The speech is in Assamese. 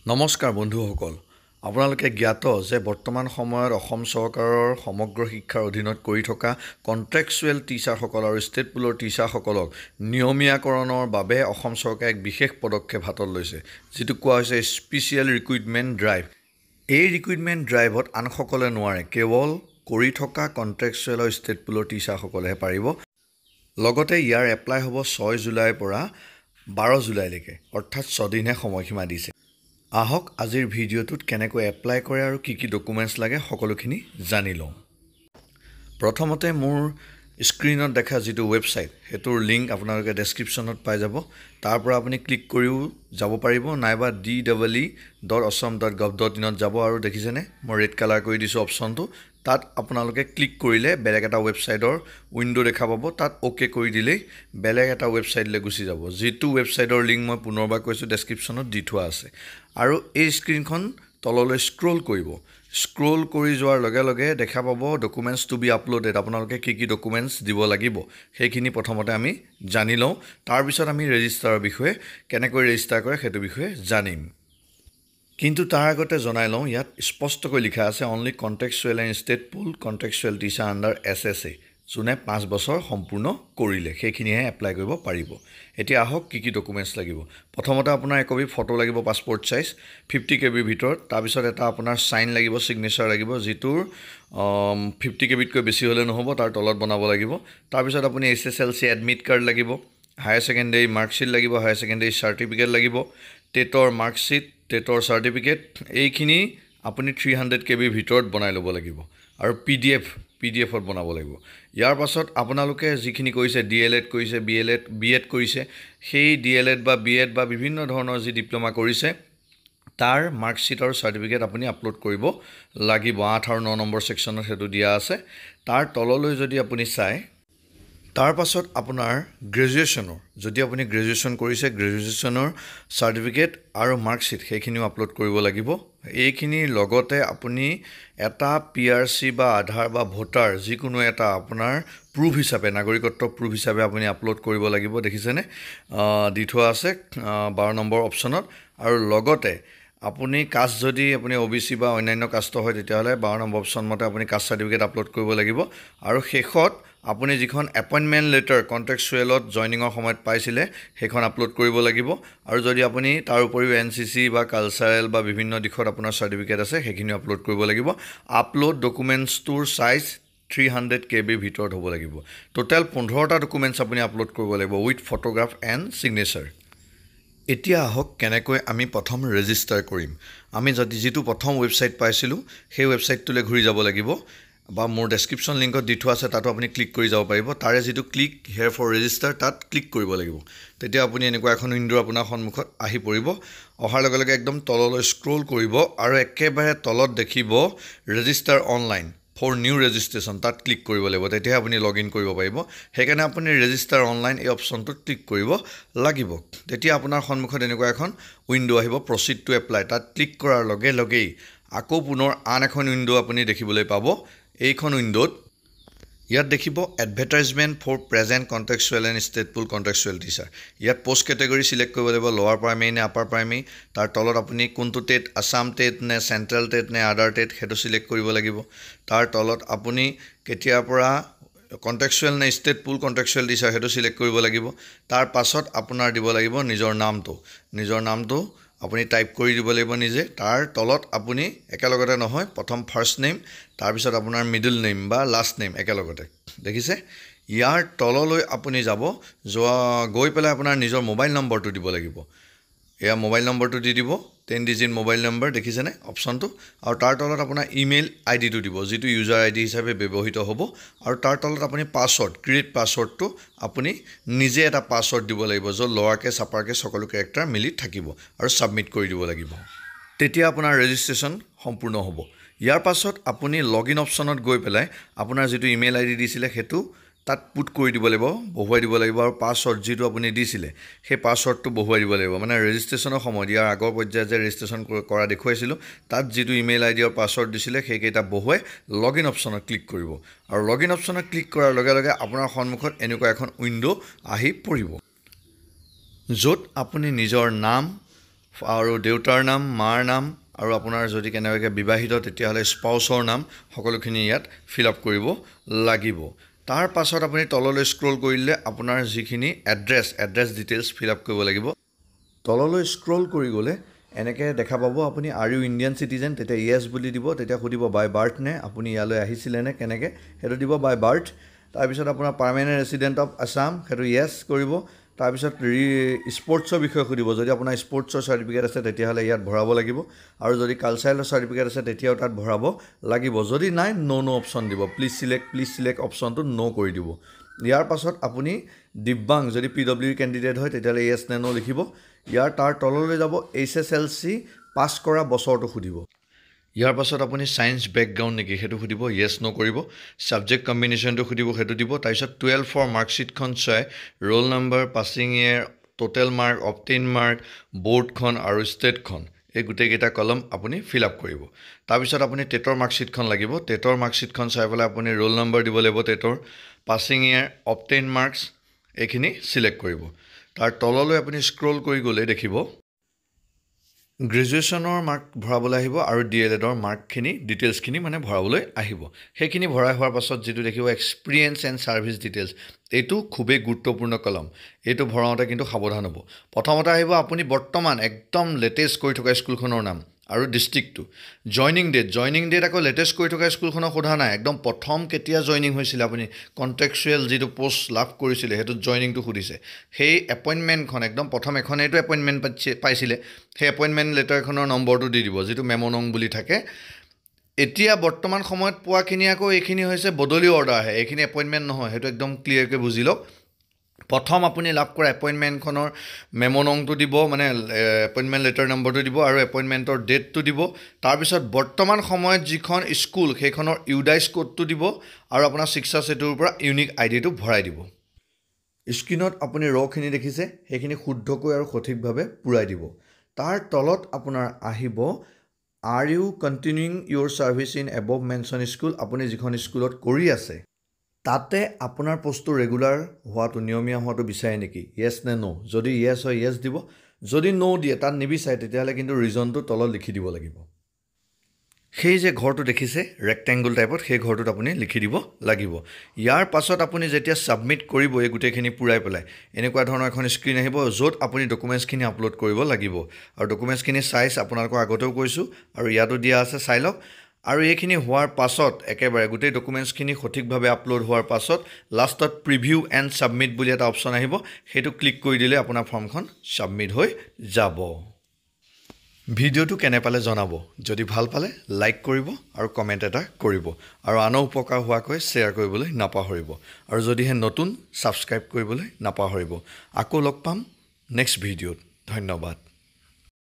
নমস্কাৰ বন্ধুসকল আপোনালোকে জ্ঞাত যে বৰ্তমান সময়ত অসম চৰকাৰৰ সমগ্ৰ শিক্ষাৰ অধীনত কৰি থকা কন্ট্ৰেক্টচুৱেল টিচাৰসকল আৰু ষ্টেট পুলৰ টিচাৰসকলক নিয়মীয়াকৰণৰ বাবে অসম চৰকাৰে এক বিশেষ পদক্ষেপ হাতত লৈছে যিটো কোৱা হৈছে স্পেচিয়েল ৰিক্ৰুইটমেণ্ট ড্ৰাইভ। এই ৰিক্ৰুইটমেণ্ট ড্ৰাইভত আনসকলে নোৱাৰে, কেৱল কৰি থকা কন্ট্ৰেক্টচুৱেল আৰু ষ্টেট পুলৰ টিচাৰসকলেহে পাৰিব। লগতে ইয়াৰ এপ্লাই হ'ব 6 জুলাইৰ পৰা 12 জুলাইলৈকে, অৰ্থাৎ 6 দিনহে সময়সীমা দিছে। আহক আজিৰ ভিডিঅ'টোত কেনেকৈ এপ্লাই কৰে আৰু কি কি ডকুমেণ্টছ লাগে সকলোখিনি জানি লওঁ। প্ৰথমতে মোৰ স্ক্ৰীনত দেখা যিটো ৱেবছাইট সেইটোৰ লিংক আপোনালোকে ডেছক্ৰিপশ্যনত পাই যাব। তাৰ পৰা আপুনি ক্লিক কৰিও যাব পাৰিব, নাইবা DEE.assam.gov.in যাব আৰু দেখিছেনে মই ৰেড কালাৰ কৰি দিছোঁ অপশ্যনটো। তাত আপোনালোকে ক্লিক কৰিলে বেলেগ এটা ৱেবছাইটৰ উইণ্ড' দেখা পাব। তাত অ'কে কৰি দিলেই বেলেগ এটা ৱেবছাইটলৈ গুচি যাব, যিটো ৱেবছাইটৰ লিংক মই পুনৰবাৰ কৈছোঁ ডেছক্ৰিপশ্যনত দি থোৱা আছে। আৰু এই স্ক্ৰীনখন তললৈ স্ক্ৰল কৰিব। স্ক্ৰল কৰি যোৱাৰ লগে লগে দেখা পাব ডকুমেণ্টছ টু বি আপলোডেড। আপোনালোকে কি কি ডকুমেণ্টছ দিব লাগিব সেইখিনি প্ৰথমতে আমি জানি লওঁ। তাৰপিছত আমি ৰেজিষ্টাৰৰ বিষয়ে কেনেকৈ ৰেজিষ্টাৰ কৰে সেইটো বিষয়ে জানিম। কিন্তু তাৰ আগতে জনাই লওঁ, ইয়াত স্পষ্টকৈ লিখা আছে only contractual and state pool contractual teacher under SSA, যোনে 5 বছৰ সম্পূৰ্ণ কৰিলে সেইখিনিহে এপ্লাই কৰিব পাৰিব। এতিয়া আহক কি কি ডকুমেণ্টছ লাগিব। প্ৰথমতে আপোনাৰ একপি ফটো লাগিব, পাছপৰ্ট চাইজ 50 KB ভিতৰত। তাৰপিছত এটা আপোনাৰ চাইন লাগিব, ছিগনেচাৰ লাগিব, যিটোৰ 50 KBতকৈ বেছি হ'লে নহ'ব, তাৰ তলত বনাব লাগিব। তাৰপিছত আপুনি SSLC এডমিট কাৰ্ড লাগিব, হায়াৰ ছেকেণ্ডেৰী মাৰ্কশ্বিট লাগিব, হায়াৰ ছেকেণ্ডেৰী চাৰ্টিফিকেট লাগিব, টেটৰ মাৰ্কশ্বিট, টেটৰ চাৰ্টিফিকেট, এইখিনি আপুনি 300 KB ভিতৰত বনাই ল'ব লাগিব। আৰু PDF-ত বনাব লাগিব। ইয়াৰ পাছত আপোনালোকে যিখিনি কৰিছে, DLED কৰিছে, BEd কৰিছে, সেই DLED বা BEd বা বিভিন্ন ধৰণৰ যি ডিপ্ল'মা কৰিছে তাৰ মাৰ্কশ্বিট আৰু চাৰ্টিফিকেট আপুনি আপলোড কৰিব লাগিব। 8 আৰু 9 নম্বৰ ছেকশ্যনত সেইটো দিয়া আছে। তাৰ তললৈ যদি আপুনি চায়, তাৰ পাছত আপোনাৰ গ্ৰেজুৱেশ্যনৰ, যদি আপুনি গ্ৰেজুৱেশ্যন কৰিছে গ্ৰেজুৱেশ্যনৰ চাৰ্টিফিকেট আৰু মাৰ্কশ্বিট সেইখিনিও আপলোড কৰিব লাগিব। এইখিনিৰ লগতে আপুনি এটা PRC বা আধাৰ বা ভোটাৰ যিকোনো এটা আপোনাৰ প্ৰুফ হিচাপে, নাগৰিকত্ব প্ৰুফ হিচাপে আপুনি আপলোড কৰিব লাগিব। দেখিছেনে দি থোৱা আছে 12 নম্বৰ অপশ্যনত। আৰু লগতে আপুনি কাষ্ট, যদি আপুনি OBC বা অন্যান্য কাষ্টৰ হয় তেতিয়াহ'লে 12 নম্বৰ অপশ্যন মতে আপুনি কাষ্ট চাৰ্টিফিকেট আপলোড কৰিব লাগিব। আৰু শেষত আপুনি যিখন এপইণ্টমেণ্ট লেটাৰ কন্ট্ৰেক্টচুৱেলত জইনিঙৰ সময়ত পাইছিলে সেইখন আপলোড কৰিব লাগিব। আৰু যদি আপুনি তাৰ উপৰিও NCC বা কালচাৰেল বা বিভিন্ন দিশত আপোনাৰ চাৰ্টিফিকেট আছে সেইখিনি আপলোড কৰিব লাগিব। আপলোড ডকুমেণ্টছটোৰ চাইজ 300 KB ভিতৰত হ'ব লাগিব। টোটেল 15টা ডকুমেণ্টছ আপুনি আপলোড কৰিব লাগিব উইথ ফটোগ্ৰাফ এণ্ড ছিগনেচাৰ। এতিয়া আহক কেনেকৈ আমি প্ৰথম ৰেজিষ্টাৰ কৰিম। আমি যিটো প্ৰথম ৱেবছাইট পাইছিলোঁ সেই ৱেবছাইটটোলৈ ঘূৰি যাব লাগিব, বা মোৰ ডেছক্ৰিপশ্যন লিংকত দি থোৱা আছে, তাতো আপুনি ক্লিক কৰি যাব পাৰিব। তাৰে যিটো ক্লিক হেয়াৰ ফৰ ৰেজিষ্টাৰ তাত ক্লিক কৰিব লাগিব। তেতিয়া আপুনি এনেকুৱা এখন উইণ্ড' আপোনাৰ সন্মুখত আহি পৰিব। অহাৰ লগে লগে একদম তললৈ স্ক্ৰল কৰিব আৰু একেবাৰে তলত দেখিব register online for new registration, তাত ক্লিক কৰিব লাগিব। তেতিয়াহে আপুনি লগ ইন কৰিব পাৰিব। সেইকাৰণে আপুনি ৰেজিষ্টাৰ অনলাইন এই অপশ্যনটোত ক্লিক কৰিব লাগিব। তেতিয়া আপোনাৰ সন্মুখত এনেকুৱা এখন উইণ্ড' আহিব, প্ৰচিড টু এপ্লাই। তাত ক্লিক কৰাৰ লগে লগেই আকৌ পুনৰ আন এখন উইণ্ড' আপুনি দেখিবলৈ পাব। এইখন উইণ্ড'ত ইয়াত দেখিব advertisement for present contractual and state pool contractual teacher. ইয়াত পষ্ট কেটেগৰী চিলেক্ট কৰিব লাগিব, লোৱাৰ প্ৰাইমেৰী নে আপাৰ প্ৰাইমেৰী। তাৰ তলত আপুনি কোনটো টেট, আছাম টেট নে চেণ্ট্ৰেল টেট নে আদাৰ টেট সেইটো চিলেক্ট কৰিব লাগিব। তাৰ তলত আপুনি কেতিয়াৰ পৰা কন্ট্ৰেক্টচুৱেল নে ষ্টেট পুল কন্ট্ৰেক্টচুৱেল টিচাৰ সেইটো চিলেক্ট কৰিব লাগিব। তাৰ পাছত আপোনাৰ দিব লাগিব নিজৰ নামটো আপুনি টাইপ কৰি দিব লাগিব নিজে। তাৰ তলত আপুনি একেলগতে নহয়, প্ৰথম ফাৰ্ষ্ট নেম, তাৰপিছত আপোনাৰ মিডল নেম বা লাষ্ট নেম একেলগতে, দেখিছে। ইয়াৰ তললৈ আপুনি গৈ পেলাই আপোনাৰ নিজৰ মোবাইল নম্বৰটো দিব লাগিব। এয়া মোবাইল নম্বৰটো দি দিব, 10 ডিজিট মোবাইল নম্বৰ, দেখিছেনে অপশ্যনটো। আৰু তাৰ তলত আপোনাৰ ইমেইল আইডিটো দিব, যিটো ইউজাৰ ID হিচাপে ব্যৱহৃত হ'ব। আৰু তাৰ তলত আপুনি পাছৱৰ্ড, ক্ৰিয়েট পাছৱৰ্ডটো আপুনি নিজে এটা পাছৱৰ্ড দিব লাগিব, য'ত লোৱাৰ কেছ আপাৰ কেছ সকলো কেৰেক্টাৰ মিলি থাকিব, আৰু ছাবমিট কৰি দিব লাগিব। তেতিয়া আপোনাৰ ৰেজিষ্ট্ৰেশ্যন সম্পূৰ্ণ হ'ব। ইয়াৰ পাছত আপুনি লগ ইন অপশ্যনত গৈ পেলাই আপোনাৰ যিটো ইমেইল ID দিছিলে সেইটো তাত পুট কৰি দিব লাগিব, বহুৱাই দিব লাগিব। আৰু পাছৱৰ্ড যিটো আপুনি দিছিলে সেই পাছৱৰ্ডটো বহুৱাই দিব লাগিব। মানে ৰেজিষ্ট্ৰেশ্যনৰ সময়ত, ইয়াৰ আগৰ পৰ্যায়ত যে ৰেজিষ্ট্ৰেশ্যন কৰা দেখুৱাইছিলোঁ, তাত যিটো ইমেইল ID আৰু পাছৱৰ্ড দিছিলে সেইকেইটা বহুৱাই লগ ইন অপশ্যনত ক্লিক কৰিব। আৰু লগ ইন অপশ্যনত ক্লিক কৰাৰ লগে লগে আপোনাৰ সন্মুখত এনেকুৱা এখন উইণ্ড' আহি পৰিব, য'ত আপুনি নিজৰ নাম, আৰু দেউতাৰ নাম মাৰ নাম আৰু আপোনাৰ যদি কেনেবাকৈ বিবাহিত তেতিয়াহ'লে স্পাউচৰ নাম সকলোখিনি ইয়াত ফিল আপ কৰিব লাগিব তাৰ পাছত আপুনি তললৈ স্ক্ৰল কৰিলে আপোনাৰ যিখিনি এড্ৰেছ ডিটেইলছ ফিল আপ কৰিব লাগিব তললৈ স্ক্ৰল কৰি গ'লে এনেকৈ দেখা পাব আপুনি আৰ ইউ ইণ্ডিয়ান চিটিজেন তেতিয়া য়েছ বুলি দিব তেতিয়া সুধিব বাই বাৰ্থ নে আপুনি ইয়ালৈ আহিছিলে নে কেনেকৈ সেইটো দিব বাই বাৰ্থ তাৰপিছত আপোনাৰ পাৰ্মানেণ্ট ৰেচিডেণ্ট অফ আছাম সেইটো য়েছ কৰিব তাৰপিছত স্পৰ্টছৰ বিষয়ে সুধিব যদি আপোনাৰ স্পৰ্টছৰ চাৰ্টিফিকেট আছে তেতিয়াহ'লে ইয়াত ভৰাব লাগিব আৰু যদি কালচাৰেলৰ চাৰ্টিফিকেট আছে তেতিয়াও তাত ভৰাব লাগিব যদি নাই ন' অপশ্যন দিব প্লিজ চিলেক্ট অপশ্যনটো ন' কৰি দিব ইয়াৰ পাছত আপুনি দিব্যাং যদি PWD কেণ্ডিডেট হয় তেতিয়াহ'লে য়েছ নে ন' লিখিব তাৰ তললৈ যাব HSLC পাছ কৰা বছৰটো সুধিব ইয়াৰ পাছত আপুনি সায়েন্স বেকগ্ৰাউণ্ড নেকি সেইটো সুধিব য়েছ ন' কৰিব ছাবজেক্ট কম্বিনেশ্যনটো সুধিব সেইটো দিব তাৰপিছত 12ৰ মাৰ্কশ্বিটখন চাই roll number passing year total mark obtain mark বৰ্ডখন আৰু ষ্টেটখন এই গোটেইকেইটা কলম আপুনি ফিল আপ কৰিব তাৰপিছত আপুনি টেটৰ মাৰ্কশ্বিটখন লাগিব টেটৰ মাৰ্কশ্বিটখন চাই পেলাই আপুনি ৰোল নম্বৰ দিব লাগিব টেটৰ পাছিং ইয়েৰ অবটেইন মাৰ্কছ এইখিনি চিলেক্ট কৰিব তাৰ তললৈ আপুনি স্ক্ৰল কৰি গ'লে দেখিব গ্ৰেজুৱেশ্যনৰ মাৰ্ক ভৰাবলৈ আহিব আৰু DLEডৰ মাৰ্কখিনি ডিটেইলছখিনি মানে ভৰাবলৈ আহিব সেইখিনি ভৰাই হোৱাৰ পাছত যিটো দেখিব এক্সপিৰিয়েঞ্চ এণ্ড ছাৰ্ভিচ ডিটেইলছ এইটো খুবেই গুৰুত্বপূৰ্ণ কলম এইটো ভৰাওঁতে কিন্তু সাৱধান হ'ব প্ৰথমতে আহিব আপুনি বৰ্তমান একদম লেটেষ্ট কৰি থকা স্কুলখনৰ নাম আৰু ডিষ্ট্ৰিক্টটো জইনিং ডেট আকৌ লেটেষ্ট কৰি থকা স্কুলখনক সোধা নাই একদম প্ৰথম কেতিয়া জইনিং হৈছিলে আপুনি কণ্ট্ৰেকচুৱেল যিটো পোষ্ট লাভ কৰিছিলে সেইটোত জইনিংটো সুধিছে সেই এপইণ্টমেণ্টখন একদম প্ৰথম এখনেইটো এপইণ্টমেণ্ট পাইছিলে সেই এপইণ্টমেণ্ট লেটাৰখনৰ নম্বৰটো দি দিব যিটো মেম'নং বুলি থাকে এতিয়া বৰ্তমান সময়ত পোৱাখিনি আকৌ এইখিনি হৈছে বদলি অৰ্ডাৰ আহে এইখিনি এপইণ্টমেণ্ট নহয় সেইটো একদম ক্লিয়াৰকৈ বুজি লওক প্ৰথম আপুনি লাভ কৰা এপইণ্টমেণ্টখনৰ মেম'নংটো দিব মানে এপইণ্টমেণ্ট লেটাৰ নম্বৰটো দিব আৰু এপইণ্টমেণ্টৰ ডেটটো দিব তাৰপিছত বৰ্তমান সময়ত যিখন স্কুল সেইখনৰ ইউডাইচ কোডটো দিব আৰু আপোনাৰ শিক্ষা সেতুৰ পৰা ইউনিক আইডিটো ভৰাই দিব স্ক্ৰীনত আপুনি ৰখিনি দেখিছে সেইখিনি শুদ্ধকৈ আৰু সঠিকভাৱে পূৰাই দিব তাৰ তলত আপোনাৰ আহিব are you continuing your service in above mention school আপুনি যিখন স্কুলত কৰি আছে তাতে আপোনাৰ পোষ্টটো ৰেগুলাৰ হোৱাটো নিয়মীয়া হোৱাটো বিচাৰে নেকি য়েছ নে ন' যদি য়েছ হয় য়েছ দিব যদি ন' দিয়ে তাত নিবিচাৰে তেতিয়াহ'লে কিন্তু ৰিজনটো তলত লিখি দিব লাগিব সেই যে ঘৰটো দেখিছে ৰেক্টেংগুল টাইপত সেই ঘৰটোত আপুনি লিখি দিব লাগিব ইয়াৰ পাছত আপুনি যেতিয়া ছাবমিট কৰিব এই গোটেইখিনি পূৰাই পেলাই এনেকুৱা ধৰণৰ এখন স্ক্ৰীন আহিব য'ত আপুনি ডকুমেণ্টছখিনি আপলোড কৰিব লাগিব আৰু ডকুমেণ্টছখিনি চাইজ আপোনালোকৰ আগতেও কৈছোঁ আৰু ইয়াতো দিয়া আছে চাই লওক আৰু এইখিনি হোৱাৰ পাছত একেবাৰে গোটেই ডকুমেণ্টছখিনি সঠিকভাৱে আপলোড হোৱাৰ পাছত লাষ্টত প্ৰিভিউ এণ্ড ছাবমিট বুলি এটা অপশ্যন আহিব সেইটো ক্লিক কৰি দিলে আপোনাৰ ফৰ্মখন ছাবমিট হৈ যাব ভিডিঅ'টো কেনে পালে জনাব যদি ভাল পালে লাইক কৰিব আৰু কমেণ্ট এটা কৰিব আৰু আনৰ উপকাৰ হোৱাকৈ শ্বেয়াৰ কৰিবলৈ নাপাহৰিব আৰু যদিহে নতুন ছাবস্ক্ৰাইব কৰিবলৈ নাপাহৰিব আকৌ লগ পাম নেক্সট ভিডিঅ'ত ধন্যবাদ